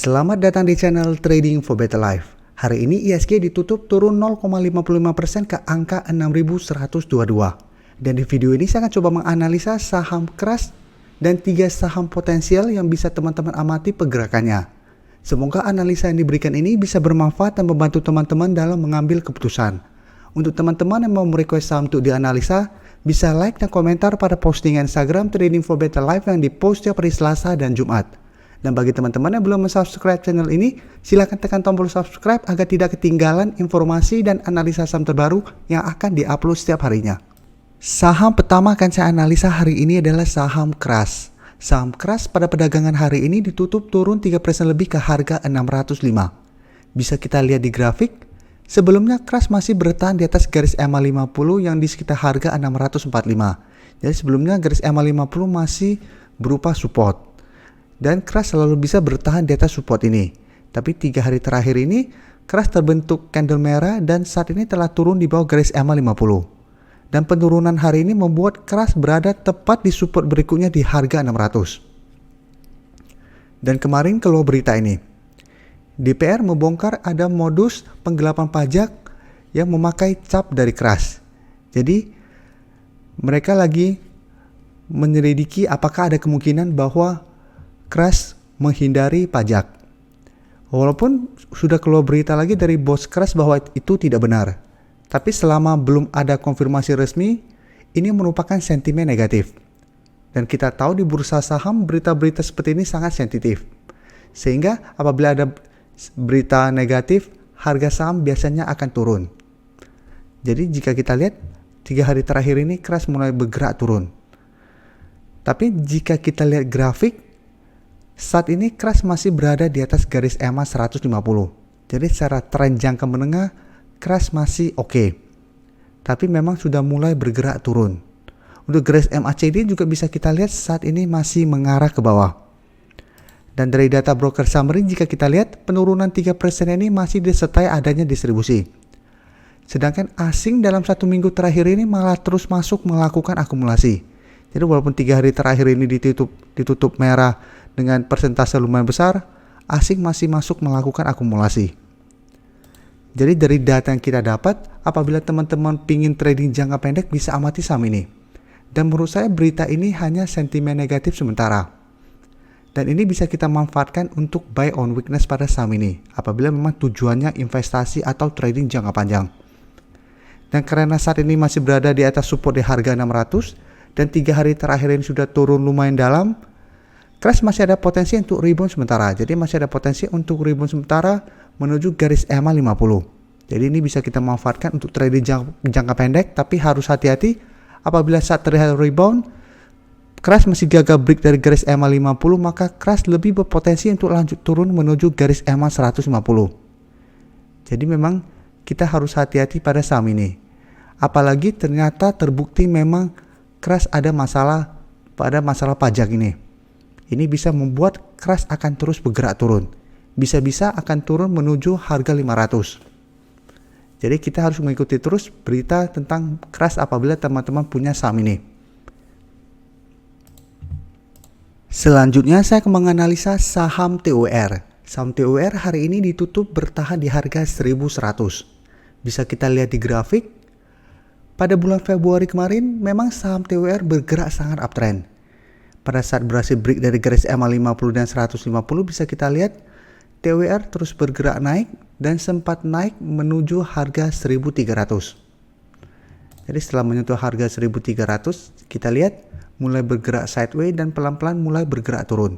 Selamat datang di channel Trading for Better Life. Hari ini ISG ditutup turun 0,55% ke angka 6.122. Dan di video ini saya akan coba menganalisa saham keras dan 3 saham potensial yang bisa teman-teman amati pergerakannya. Semoga analisa yang diberikan ini bisa bermanfaat dan membantu teman-teman dalam mengambil keputusan. Untuk teman-teman yang mau merequest saham untuk dianalisa, bisa like dan komentar pada postingan Instagram Trading for Better Life yang dipost setiap hari Selasa dan Jumat. Dan bagi teman-teman yang belum subscribe channel ini, silakan tekan tombol subscribe agar tidak ketinggalan informasi dan analisa saham terbaru yang akan diupload setiap harinya. Saham pertama akan saya analisa hari ini adalah saham keras. Saham keras pada perdagangan hari ini ditutup turun 3% lebih ke harga 605. Bisa kita lihat di grafik, sebelumnya keras masih bertahan di atas garis EMA 50 yang di sekitar harga 645. Jadi sebelumnya garis EMA 50 masih berupa support. Dan keras selalu bisa bertahan di atas support ini. Tapi 3 hari terakhir ini, keras terbentuk candle merah dan saat ini telah turun di bawah garis EMA 50. Dan penurunan hari ini membuat keras berada tepat di support berikutnya di harga 600. Dan kemarin keluar berita ini, DPR membongkar ada modus penggelapan pajak yang memakai cap dari keras. Jadi mereka lagi menyelidiki apakah ada kemungkinan bahwa keras menghindari pajak. Walaupun sudah keluar berita lagi dari bos keras bahwa itu tidak benar. Tapi selama belum ada konfirmasi resmi, ini merupakan sentimen negatif. Dan kita tahu di bursa saham berita-berita seperti ini sangat sensitif. Sehingga apabila ada berita negatif, harga saham biasanya akan turun. Jadi jika kita lihat 3 hari terakhir ini keras mulai bergerak turun. Tapi jika kita lihat grafik, saat ini keras masih berada di atas garis EMA 150. Jadi secara tren jangka menengah keras masih oke. Tapi memang sudah mulai bergerak turun. Untuk garis MACD juga bisa kita lihat saat ini masih mengarah ke bawah. Dan dari data broker summary jika kita lihat penurunan 3% ini masih disertai adanya distribusi. Sedangkan asing dalam 1 minggu terakhir ini malah terus masuk melakukan akumulasi. Jadi walaupun 3 hari terakhir ini ditutup merah dengan persentase lumayan besar, asing masih masuk melakukan akumulasi. Jadi dari data yang kita dapat, apabila teman-teman pingin trading jangka pendek bisa amati saham ini. Dan menurut saya berita ini hanya sentimen negatif sementara. Dan ini bisa kita manfaatkan untuk buy on weakness pada saham ini, apabila memang tujuannya investasi atau trading jangka panjang. Dan karena saat ini masih berada di atas support di harga 600, dan 3 hari terakhir ini sudah turun lumayan dalam, keras masih ada potensi untuk rebound sementara. Jadi masih ada potensi untuk rebound sementara menuju garis EMA 50. Jadi ini bisa kita manfaatkan untuk trading jangka pendek, tapi harus hati-hati apabila saat terlihat rebound, keras masih gagal break dari garis EMA 50, maka keras lebih berpotensi untuk lanjut turun menuju garis EMA 150. Jadi memang kita harus hati-hati pada saham ini. Apalagi ternyata terbukti memang keras ada masalah pada masalah pajak ini. Ini bisa membuat keras akan terus bergerak turun. Bisa-bisa akan turun menuju harga 500. Jadi kita harus mengikuti terus berita tentang keras apabila teman-teman punya saham ini. Selanjutnya saya akan menganalisa saham TOR. Saham TOR hari ini ditutup bertahan di harga 1100. Bisa kita lihat di grafik. Pada bulan Februari kemarin memang saham TOR bergerak sangat uptrend. Pada saat berhasil break dari garis EMA 50 dan 150 bisa kita lihat TOR terus bergerak naik dan sempat naik menuju harga 1300. Jadi setelah menyentuh harga 1300 kita lihat mulai bergerak sideways dan pelan-pelan mulai bergerak turun.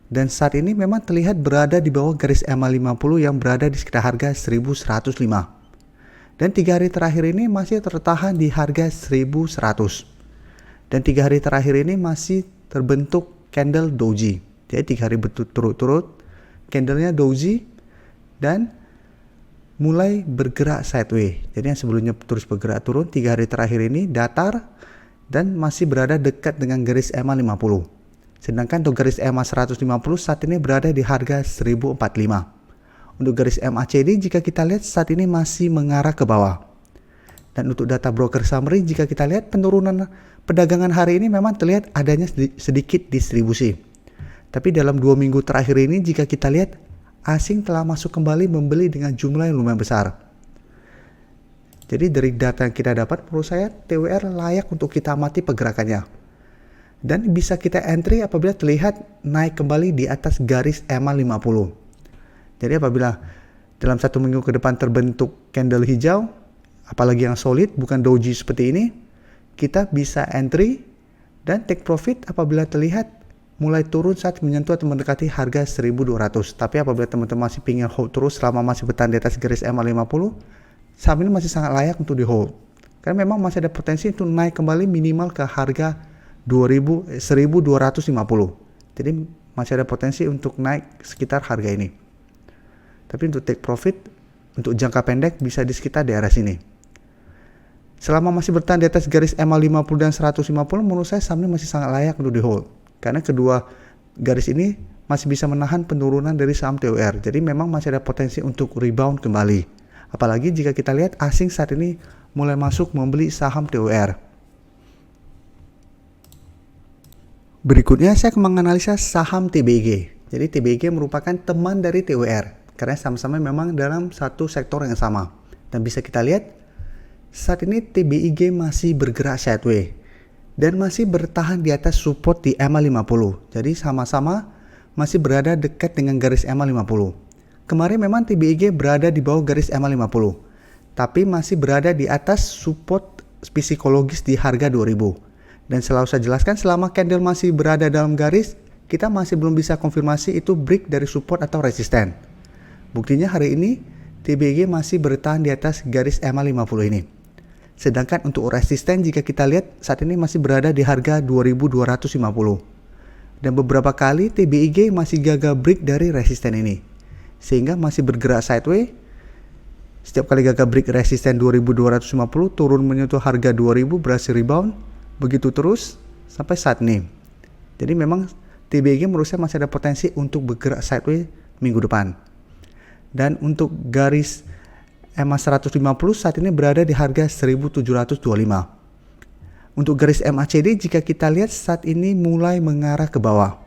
Dan saat ini memang terlihat berada di bawah garis EMA 50 yang berada di sekitar harga 1105. Dan 3 hari terakhir ini masih tertahan di harga 1100. Dan 3 hari terakhir ini masih terbentuk candle doji. Jadi 3 hari berturut-turut candlenya doji dan mulai bergerak sideways. Jadi yang sebelumnya terus bergerak turun, 3 hari terakhir ini datar dan masih berada dekat dengan garis EMA 50. Sedangkan untuk garis EMA 150 saat ini berada di harga 1045. Untuk garis MACD jika kita lihat saat ini masih mengarah ke bawah. Dan untuk data broker summary jika kita lihat penurunan perdagangan hari ini memang terlihat adanya sedikit distribusi. Tapi dalam 2 minggu terakhir ini jika kita lihat asing telah masuk kembali membeli dengan jumlah yang lumayan besar. Jadi dari data yang kita dapat, menurut saya TWR layak untuk kita amati pergerakannya. Dan bisa kita entry apabila terlihat naik kembali di atas garis EMA 50. Jadi apabila dalam 1 minggu ke depan terbentuk candle hijau, apalagi yang solid, bukan doji seperti ini, kita bisa entry dan take profit apabila terlihat mulai turun saat menyentuh atau mendekati harga 1200. Tapi apabila teman-teman masih ingin hold terus selama masih bertahan di atas garis EMA 50, saham ini masih sangat layak untuk di hold. Karena memang masih ada potensi untuk naik kembali minimal ke harga 1250. Jadi masih ada potensi untuk naik sekitar harga ini. Tapi untuk take profit, untuk jangka pendek bisa di sekitar daerah sini. Selama masih bertahan di atas garis EMA 50 dan 150, menurut saya saham ini masih sangat layak untuk di hold. Karena kedua garis ini masih bisa menahan penurunan dari saham TWR. Jadi memang masih ada potensi untuk rebound kembali. Apalagi jika kita lihat asing saat ini mulai masuk membeli saham TWR. Berikutnya saya akan menganalisa saham TBIG. Jadi TBIG merupakan teman dari TWR. Karena sama-sama memang dalam satu sektor yang sama. Dan bisa kita lihat saat ini TBIG masih bergerak sideways. Dan masih bertahan di atas support di EMA 50. Jadi sama-sama masih berada dekat dengan garis EMA 50. Kemarin memang TBIG berada di bawah garis EMA 50. Tapi masih berada di atas support psikologis di harga 2000. Dan selalu saya jelaskan selama candle masih berada dalam garis, kita masih belum bisa konfirmasi itu break dari support atau resisten. Buktinya hari ini TBIG masih bertahan di atas garis EMA 50 ini. Sedangkan untuk resisten jika kita lihat saat ini masih berada di harga 2250. Dan beberapa kali TBIG masih gagal break dari resisten ini. Sehingga masih bergerak sideways. Setiap kali gagal break resisten 2250 turun menyentuh harga 2000 berhasil rebound. Begitu terus sampai saat ini. Jadi memang TBIG menurut saya masih ada potensi untuk bergerak sideways minggu depan. Dan untuk garis EMA 150 saat ini berada di harga 1725. Untuk garis MACD jika kita lihat saat ini mulai mengarah ke bawah.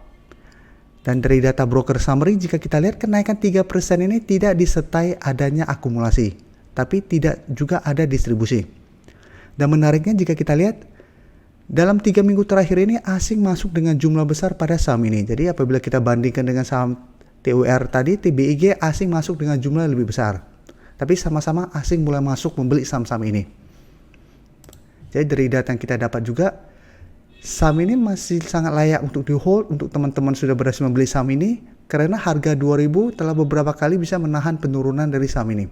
Dan dari data broker summary jika kita lihat kenaikan 3% ini tidak disertai adanya akumulasi. Tapi tidak juga ada distribusi. Dan menariknya jika kita lihat dalam 3 minggu terakhir ini asing masuk dengan jumlah besar pada saham ini. Jadi apabila kita bandingkan dengan saham TWR tadi, TBIG asing masuk dengan jumlah lebih besar. Tapi sama-sama asing mulai masuk membeli saham-saham ini. Jadi dari data yang kita dapat juga, saham ini masih sangat layak untuk di hold untuk teman-teman sudah berhasil membeli saham ini. Karena harga 2000 telah beberapa kali bisa menahan penurunan dari saham ini.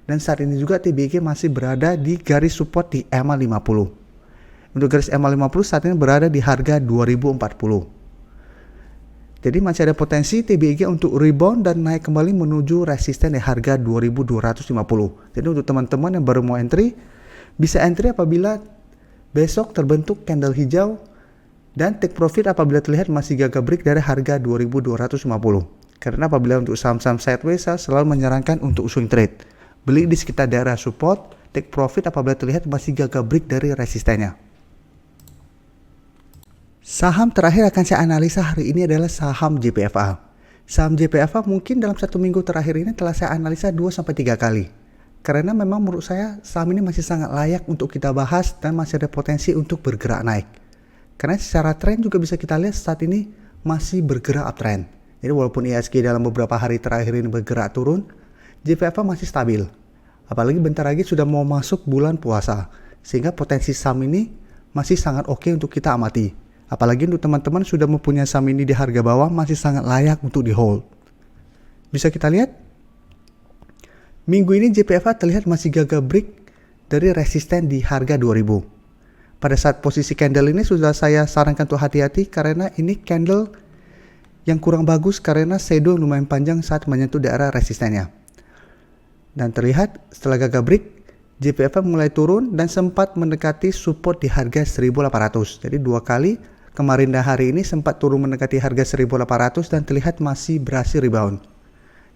Dan saat ini juga TBIG masih berada di garis support di EMA 50. Untuk garis EMA 50 saat ini berada di harga 2040. Jadi masih ada potensi TBIG untuk rebound dan naik kembali menuju resisten di harga 2250. Jadi untuk teman-teman yang baru mau entry, bisa entry apabila besok terbentuk candle hijau dan take profit apabila terlihat masih gagal break dari harga 2250. Karena apabila untuk saham-saham sideways saya selalu menyarankan untuk swing trade. Beli di sekitar daerah support, take profit apabila terlihat masih gagal break dari resistennya. Saham terakhir akan saya analisa hari ini adalah saham JPFA. Saham JPFA mungkin dalam 1 minggu terakhir ini telah saya analisa 2-3 kali. Karena memang menurut saya saham ini masih sangat layak untuk kita bahas dan masih ada potensi untuk bergerak naik. Karena secara tren juga bisa kita lihat saat ini masih bergerak uptrend. Jadi walaupun IHSG dalam beberapa hari terakhir ini bergerak turun, JPFA masih stabil. Apalagi bentar lagi sudah mau masuk bulan puasa. Sehingga potensi saham ini masih sangat oke untuk kita amati. Apalagi untuk teman-teman sudah mempunyai saham ini di harga bawah masih sangat layak untuk di hold. Bisa kita lihat minggu ini JPFA terlihat masih gagal break dari resisten di harga 2000. Pada saat posisi candle ini sudah saya sarankan untuk hati-hati karena ini candle yang kurang bagus karena shadow lumayan panjang saat menyentuh daerah resistennya. Dan terlihat setelah gagal break JPFA mulai turun dan sempat mendekati support di harga 1800. Jadi 2 kali kemarin dan hari ini sempat turun mendekati harga 1800 dan terlihat masih berhasil rebound.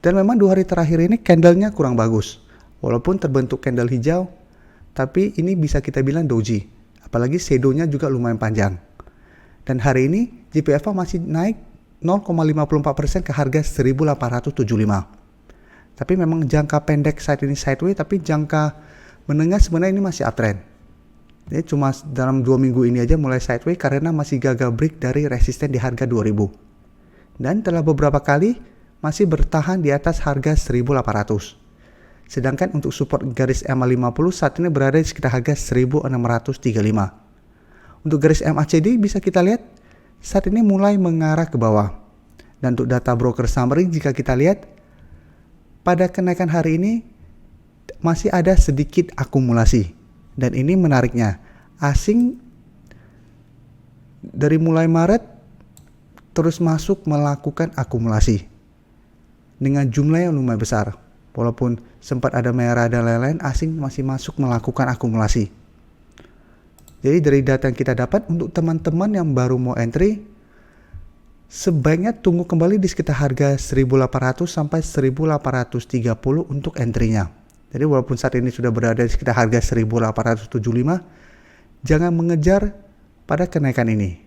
Dan memang 2 hari terakhir ini candlenya kurang bagus. Walaupun terbentuk candle hijau, tapi ini bisa kita bilang doji. Apalagi shadownya juga lumayan panjang. Dan hari ini JPFA masih naik 0,54% ke harga 1875. Tapi memang jangka pendek saat ini sideways, tapi jangka menengah sebenarnya ini masih uptrend. Ini cuma dalam 2 minggu ini aja mulai sideways karena masih gagal break dari resisten di harga 2000. Dan telah beberapa kali masih bertahan di atas harga 1800. Sedangkan untuk support garis MA50 saat ini berada di sekitar harga 1635. Untuk garis MACD bisa kita lihat saat ini mulai mengarah ke bawah. Dan untuk data broker summary jika kita lihat pada kenaikan hari ini masih ada sedikit akumulasi. Dan ini menariknya, asing dari mulai Maret terus masuk melakukan akumulasi dengan jumlah yang lumayan besar. Walaupun sempat ada merah dan lain-lain, asing masih masuk melakukan akumulasi. Jadi dari data yang kita dapat, untuk teman-teman yang baru mau entry, sebaiknya tunggu kembali di sekitar harga 1800 sampai 1830 untuk entry-nya. Jadi walaupun saat ini sudah berada di sekitar harga 1875, jangan mengejar pada kenaikan ini.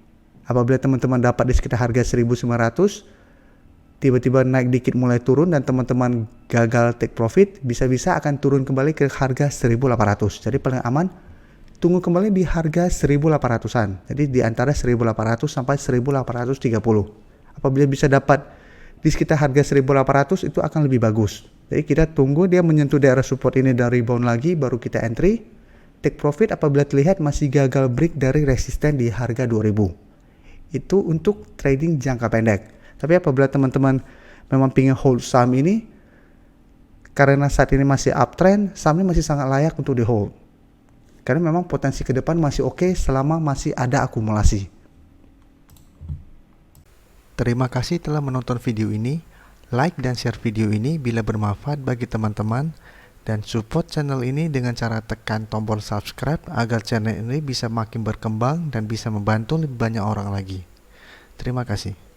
Apabila teman-teman dapat di sekitar harga 1900, tiba-tiba naik dikit mulai turun dan teman-teman gagal take profit, bisa-bisa akan turun kembali ke harga 1800. Jadi paling aman tunggu kembali di harga 1800-an. Jadi di antara 1800 sampai 1830. Apabila bisa dapat di sekitar harga 1800 itu akan lebih bagus. Jadi kita tunggu dia menyentuh daerah support ini dan rebound lagi baru kita entry. Take profit apabila terlihat masih gagal break dari resisten di harga 2000. Itu untuk trading jangka pendek. Tapi apabila teman-teman memang ingin hold saham ini, karena saat ini masih uptrend, saham ini masih sangat layak untuk di hold. Karena memang potensi ke depan masih oke selama masih ada akumulasi. Terima kasih telah menonton video ini. Like dan share video ini bila bermanfaat bagi teman-teman. Dan support channel ini dengan cara tekan tombol subscribe agar channel ini bisa makin berkembang dan bisa membantu lebih banyak orang lagi. Terima kasih.